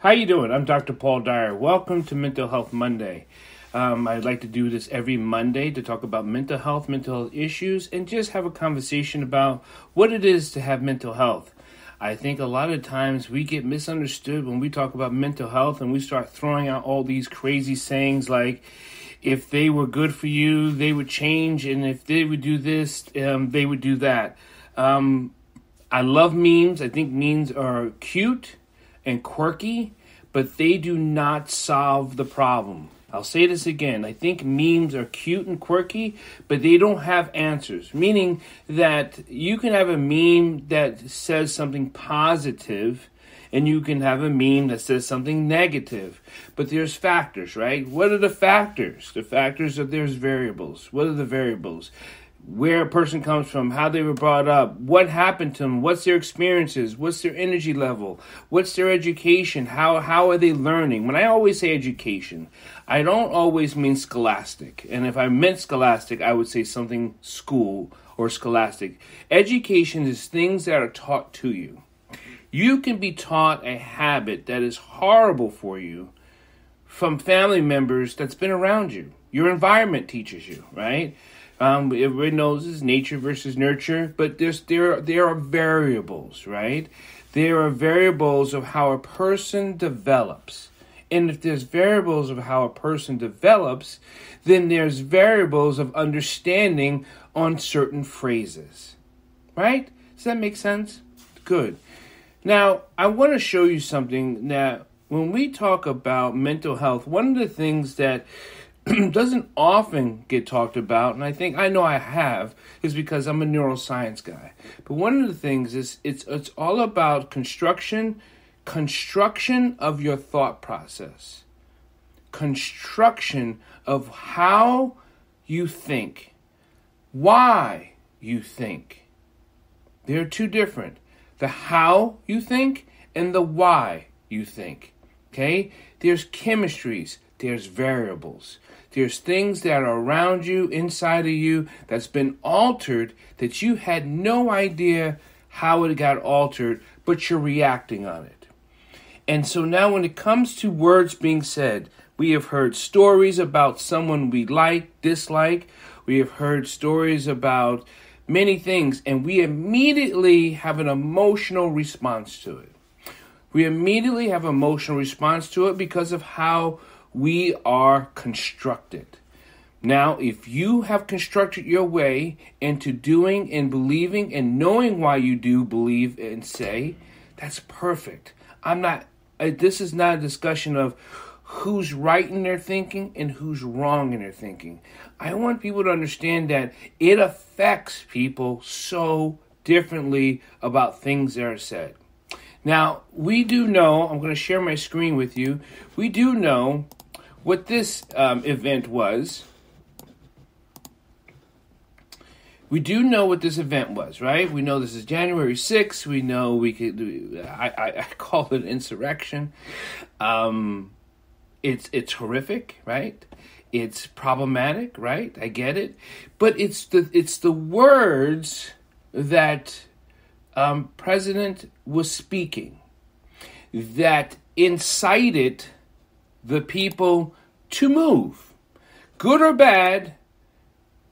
How you doing? I'm Dr. Paul Dyer. Welcome to Mental Health Monday. I'd like to do this every Monday to talk about mental health issues, and just have a conversation about what it is to have mental health. I think a lot of times we get misunderstood when we talk about mental health and we start throwing out all these crazy sayings like, if they were good for you, they would change, and if they would do this, they would do that. I love memes. I think memes are cute and quirky, but they do not solve the problem. I'll say this again. I think memes are cute and quirky, but they don't have answers. Meaning that you can have a meme that says something positive, and you can have a meme that says something negative. But there's factors, right? What are the factors? The factors are there's variables. What are the variables? Where a person comes from, how they were brought up, what happened to them, what's their experiences, what's their energy level, what's their education, how are they learning. When I always say education, I don't always mean scholastic. And if I meant scholastic, I would say something school or scholastic. Education is things that are taught to you. You can be taught a habit that is horrible for you from family members that's been around you. Your environment teaches you, right? Everybody knows it's nature versus nurture, but there are variables, right? There are variables of how a person develops. And if there's variables of how a person develops, then there's variables of understanding on certain phrases, right? Does that make sense? Good. Now, I want to show you something that when we talk about mental health, one of the things that doesn't often get talked about, and I know I have, is because I'm a neuroscience guy. But one of the things is it's all about construction of your thought process, construction of how you think, why you think. They're two different. The how you think and the why you think. Okay? There's chemistries. There's variables. There's things that are around you, inside of you, that's been altered that you had no idea how it got altered, but you're reacting on it. And so now when it comes to words being said, we have heard stories about someone we like, dislike. We have heard stories about many things, and we immediately have an emotional response to it. We immediately have an emotional response to it because of how we are constructed. Now, if you have constructed your way into doing and believing and knowing why you do believe and say, that's perfect. This is not a discussion of who's right in their thinking and who's wrong in their thinking. I want people to understand that it affects people so differently about things that are said. Now, we do know, I'm going to share my screen with you. We do know what this event was. We do know what this event was, right? We know this is January 6th. We know I call it insurrection. It's horrific, right? It's problematic, right? I get it. But it's the words that President was speaking that incited the people to move. Good or bad,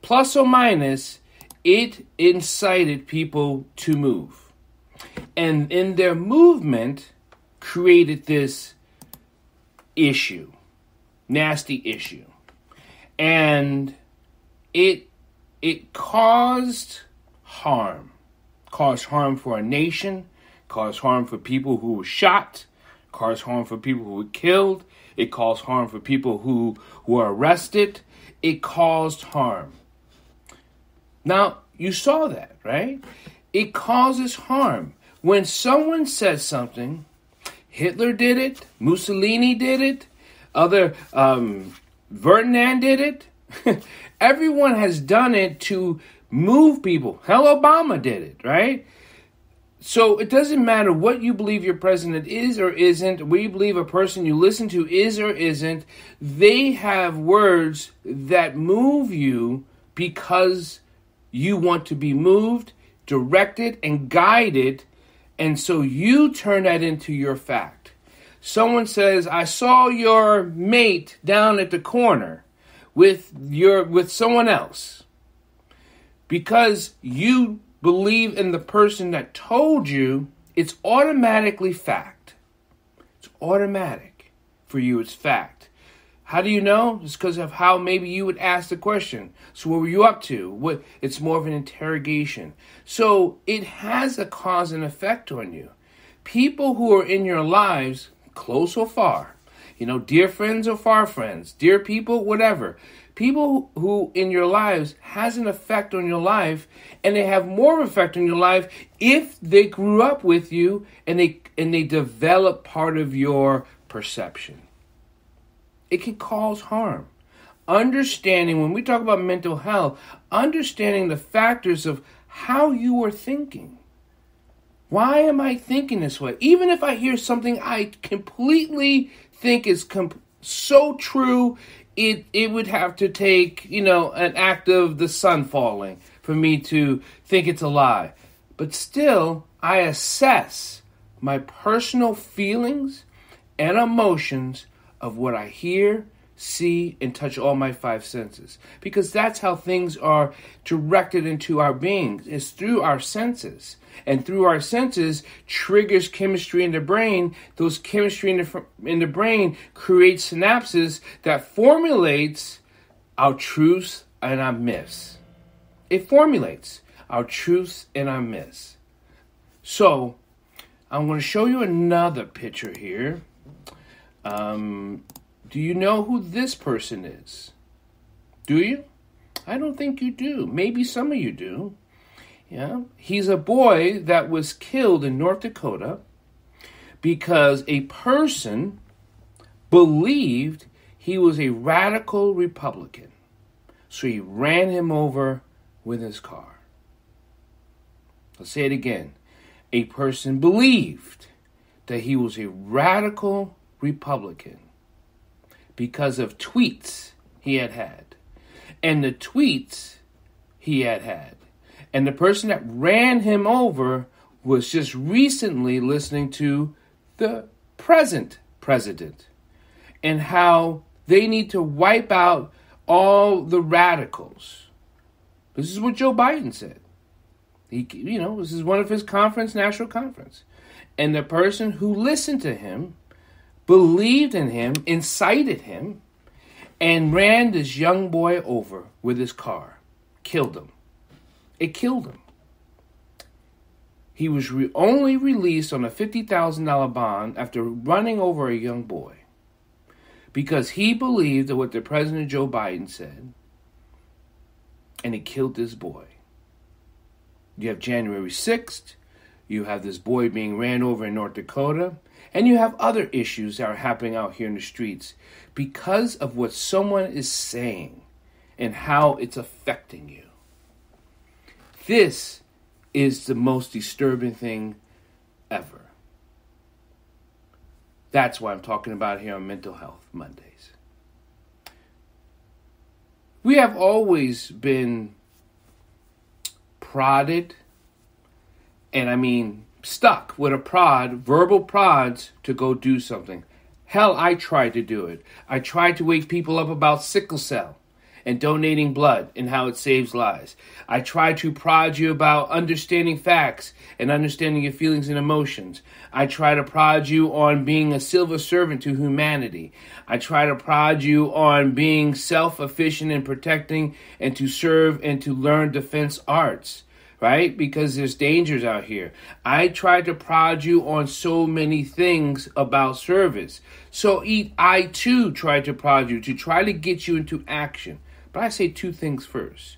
plus or minus, it incited people to move. And in their movement, created this issue, nasty issue. And it caused harm. Caused harm for a nation, caused harm for people who were shot, caused harm for people who were killed, it caused harm for people who were arrested, it caused harm. Now, you saw that, right? It causes harm. When someone says something, Hitler did it, Mussolini did it, Ferdinand did it, everyone has done it to move people. Hell, Obama did it, right? So it doesn't matter what you believe your president is or isn't, what you believe a person you listen to is or isn't, they have words that move you because you want to be moved, directed, and guided, and so you turn that into your fact. Someone says, I saw your mate down at the corner with someone else. Because you believe in the person that told you, it's automatically fact. It's automatic. For you, it's fact. How do you know? It's because of how maybe you would ask the question. So what were you up to? It's more of an interrogation. So it has a cause and effect on you. People who are in your lives, close or far, dear friends or far friends, dear people, whatever. People who in your lives has an effect on your life, and they have more effect on your life if they grew up with you and they develop part of your perception. It can cause harm. Understanding, when we talk about mental health, understanding the factors of how you are thinking. Why am I thinking this way? Even if I hear something I completely think is so true, it would have to take, an act of the sun falling for me to think it's a lie. But still, I assess my personal feelings and emotions of what I hear, see, and touch all my five senses. Because that's how things are directed into our being, is through our senses. And through our senses triggers chemistry in the brain. Those chemistry in the brain creates synapses that formulates our truths and our myths. It formulates our truths and our myths. So, I'm going to show you another picture here. Do you know who this person is? Do you? I don't think you do. Maybe some of you do. Yeah, he's a boy that was killed in North Dakota because a person believed he was a radical Republican. So he ran him over with his car. I'll say it again. A person believed that he was a radical Republican because of tweets he had had. And the tweets he had had. And the person that ran him over was just recently listening to the present president and how they need to wipe out all the radicals. This is what Joe Biden said. This is one of his national conference. And the person who listened to him, believed in him, incited him, and ran this young boy over with his car. Killed him. It killed him. He was only released on a $50,000 bond after running over a young boy because he believed in what the President Joe Biden said, and he killed this boy. You have January 6th, you have this boy being ran over in North Dakota, and you have other issues that are happening out here in the streets because of what someone is saying and how it's affecting you. This is the most disturbing thing ever. That's why I'm talking about here on Mental Health Mondays. We have always been prodded, and I mean stuck with verbal prods to go do something. Hell, I tried to do it. I tried to wake people up about sickle cell and donating blood and how it saves lives. I try to prod you about understanding facts and understanding your feelings and emotions. I try to prod you on being a civil servant to humanity. I try to prod you on being self-efficient and protecting and to serve and to learn defense arts, right? Because there's dangers out here. I try to prod you on so many things about service. So I too try to prod you to try to get you into action. But I say two things first.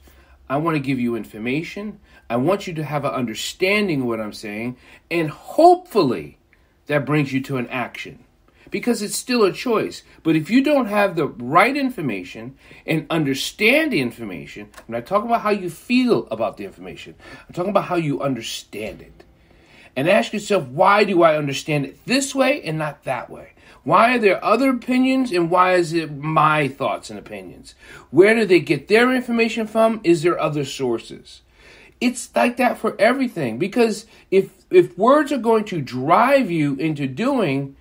I want to give you information. I want you to have an understanding of what I'm saying. And hopefully that brings you to an action. Because it's still a choice. But if you don't have the right information and understand the information, I'm not talking about how you feel about the information. I'm talking about how you understand it. And ask yourself, why do I understand it this way and not that way? Why are there other opinions and why is it my thoughts and opinions? Where do they get their information from? Is there other sources? It's like that for everything. Because if words are going to drive you into doing,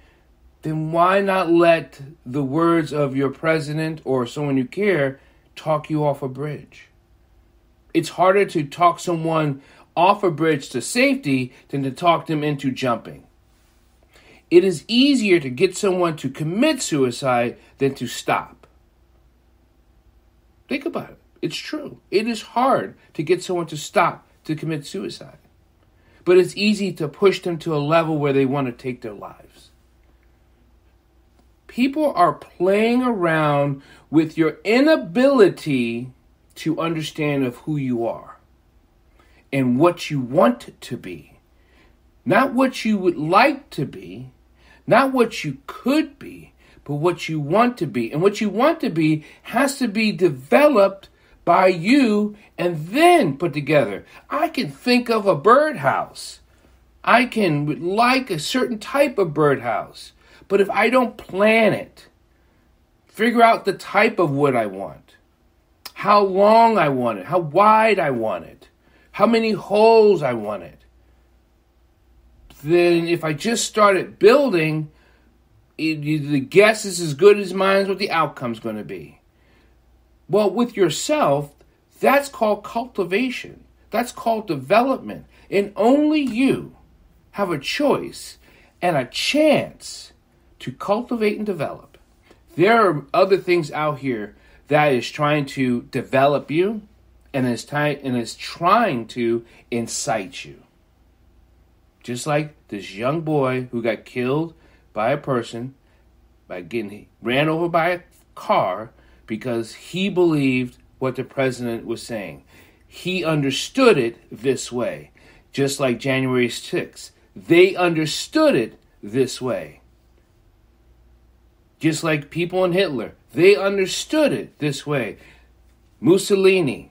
then why not let the words of your president or someone you care talk you off a bridge? It's harder to talk someone off a bridge to safety than to talk them into jumping. It is easier to get someone to commit suicide than to stop. Think about it. It's true. It is hard to get someone to stop to commit suicide. But it's easy to push them to a level where they want to take their lives. People are playing around with your inability to understand of who you are and what you want to be. Not what you would like to be, not what you could be, but what you want to be. And what you want to be has to be developed by you and then put together. I can think of a birdhouse. I can like a certain type of birdhouse. But if I don't plan it, figure out the type of wood I want, how long I want it, how wide I want it, how many holes I want it, then if I just started building, the guess is as good as mine is what the outcome's going to be. Well, with yourself, that's called cultivation. That's called development. And only you have a choice and a chance to cultivate and develop. There are other things out here that is trying to develop you and is trying to incite you. Just like this young boy who got killed by a person by getting ran over by a car because he believed what the president was saying. He understood it this way. Just like January 6th. They understood it this way. Just like people in Hitler. They understood it this way. Mussolini.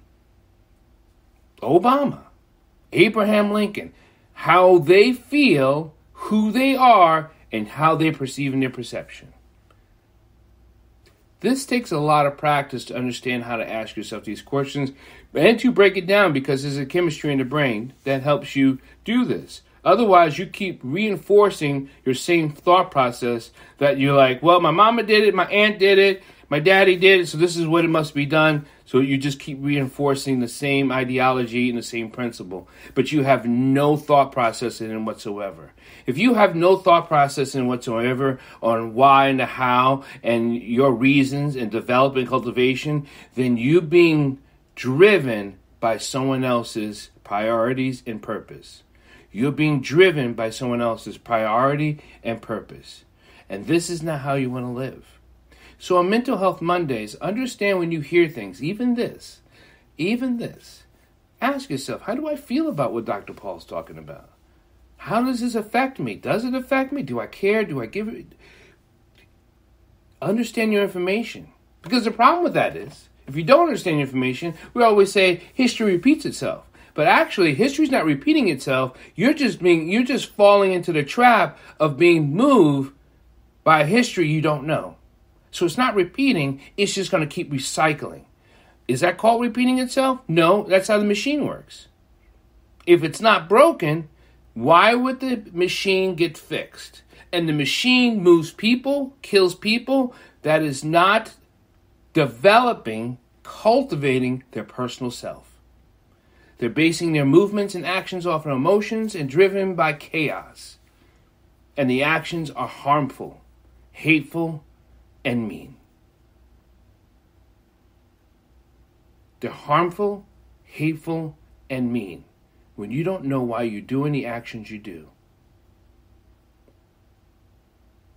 Obama. Abraham Lincoln. How they feel, who they are, and how they perceive in their perception. This takes a lot of practice to understand how to ask yourself these questions and to break it down, because there's a chemistry in the brain that helps you do this. Otherwise, you keep reinforcing your same thought process that you're like, well, my mama did it, my aunt did it, my daddy did it, so this is what it must be done. So you just keep reinforcing the same ideology and the same principle. But you have no thought process in it whatsoever. If you have no thought process in whatsoever on why and the how and your reasons and development cultivation, then you being driven by someone else's priorities and purpose. You're being driven by someone else's priority and purpose. And this is not how you want to live. So on Mental Health Mondays, understand when you hear things, even this, ask yourself, how do I feel about what Dr. Paul's talking about? How does this affect me? Does it affect me? Do I care? Do I give it? Understand your information. Because the problem with that is, if you don't understand your information, we always say history repeats itself. But actually, history's not repeating itself. You're just falling into the trap of being moved by a history you don't know. So it's not repeating, it's just going to keep recycling. Is that called repeating itself? No, that's how the machine works. If it's not broken, why would the machine get fixed? And the machine moves people, kills people, that is not developing, cultivating their personal self. They're basing their movements and actions off of emotions and driven by chaos. And the actions are harmful, hateful, and mean. They're harmful, hateful, and mean when you don't know why you're doing the actions you do.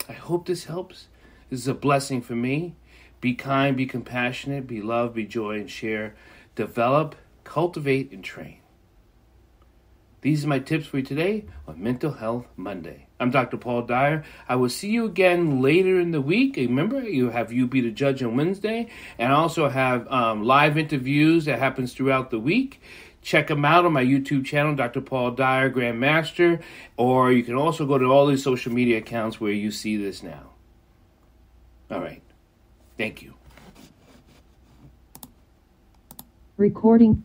I hope this helps. This is a blessing for me. Be kind, be compassionate, be love, be joy, and share. Develop, cultivate, and train. These are my tips for you today on Mental Health Monday. I'm Dr. Paul Dyer. I will see you again later in the week. Remember, you have You Be the Judge on Wednesday, and I also have live interviews that happens throughout the week. Check them out on my YouTube channel, Dr. Paul Dyer, Grandmaster, or you can also go to all these social media accounts where you see this now. All right. Thank you. Recording.